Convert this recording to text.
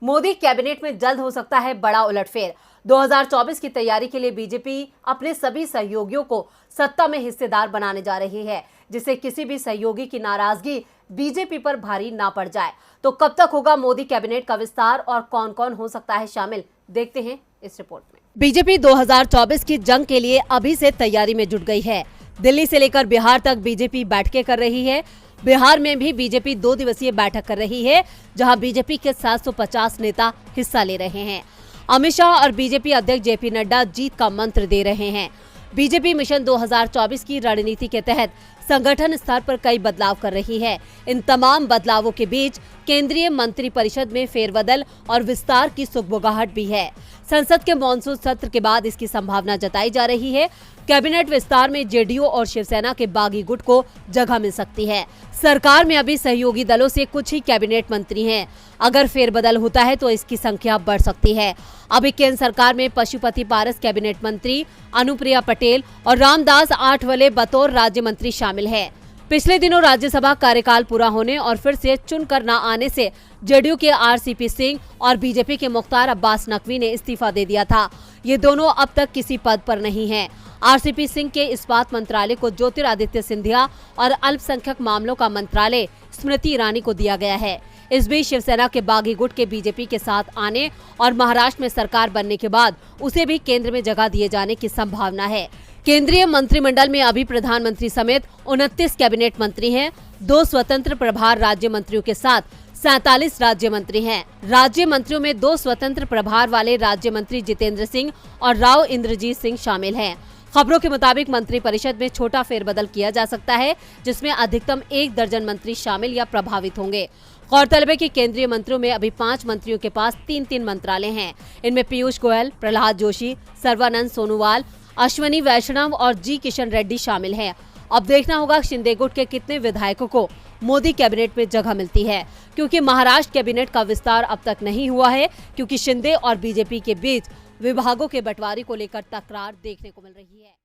Modi cabinet में जल्द हो सकता है बड़ा उलटफेर। 2024 की तैयारी के लिए बीजेपी अपने सभी सहयोगियों को सत्ता में हिस्सेदार बनाने जा रही है, जिससे किसी भी सहयोगी की नाराजगी बीजेपी पर भारी ना पड़ जाए। तो कब तक होगा मोदी कैबिनेट का विस्तार और कौन कौन हो सकता है शामिल, देखते हैं इस रिपोर्ट में। बीजेपी 2024 की जंग के लिए अभी से तैयारी में जुट गई है। दिल्ली से लेकर बिहार तक बीजेपी बैठकें कर रही है। बिहार में भी बीजेपी 2 दिवसीय बैठक कर रही है, जहां बीजेपी के 750 नेता हिस्सा ले रहे हैं। अमित शाह और बीजेपी अध्यक्ष जेपी नड्डा जीत का मंत्र दे रहे हैं। बीजेपी मिशन 2024 की रणनीति के तहत संगठन स्तर पर कई बदलाव कर रही है। इन तमाम बदलावों के बीच केंद्रीय मंत्रिपरिषद में फेरबदल और विस्तार की सुगबुगाहट भी है। संसद के मॉनसून सत्र के बाद इसकी संभावना जताई जा रही है। कैबिनेट विस्तार में जेडीयू और शिवसेना के बागी गुट को जगह मिल सकती है। सरकार में अभी सहयोगी दलों से कुछ ही कैबिनेट मंत्री हैं। अगर फेरबदल होता है तो इसकी संख्या बढ़ सकती है। अभी केंद्र सरकार में पशुपति पारस कैबिनेट मंत्री, अनुप्रिया पटेल और रामदास आठवले बतौर राज्य मंत्री शामिल है। पिछले दिनों राज्यसभा कार्यकाल पूरा होने और फिर से चुनकर न आने से जेडीयू के आरसीपी सिंह और बीजेपी के मुख्तार अब्बास नकवी ने इस्तीफा दे दिया था। ये दोनों अब तक किसी पद पर नहीं हैं। आरसीपी सिंह के इस्पात मंत्रालय को ज्योतिरादित्य सिंधिया और अल्पसंख्यक मामलों का मंत्रालय स्मृति ईरानी को दिया गया है। इस बीच शिवसेना के बागी गुट के बीजेपी के साथ आने और महाराष्ट्र में सरकार बनने के बाद उसे भी केंद्र में जगह दिए जाने की संभावना है। केंद्रीय मंत्रिमंडल में अभी प्रधानमंत्री समेत 29 कैबिनेट मंत्री हैं। 2 स्वतंत्र प्रभार राज्य मंत्रियों के साथ 47 राज्य मंत्री हैं। राज्य मंत्रियों में 2 स्वतंत्र प्रभार वाले राज्य मंत्री जितेंद्र सिंह और राव इंद्रजीत सिंह शामिल हैं। खबरों के मुताबिक मंत्रिपरिषद में छोटा फेरबदल किया जा सकता है, जिसमें अधिकतम 1 दर्जन मंत्री शामिल या प्रभावित होंगे। गौरतलब है कि केंद्रीय मंत्रियों में अभी 5 मंत्रियों के पास 3-3 मंत्रालय हैं। इनमें पीयूष गोयल, प्रहलाद जोशी, सर्बानंद सोनोवाल, अश्वनी वैष्णव और जी किशन रेड्डी शामिल हैं। अब देखना होगा शिंदे गुट के कितने विधायकों को मोदी कैबिनेट में जगह मिलती है, क्योंकि महाराष्ट्र कैबिनेट का विस्तार अब तक नहीं हुआ है, क्योंकि शिंदे और बीजेपी के बीच विभागों के बंटवारे को लेकर तकरार देखने को मिल रही है।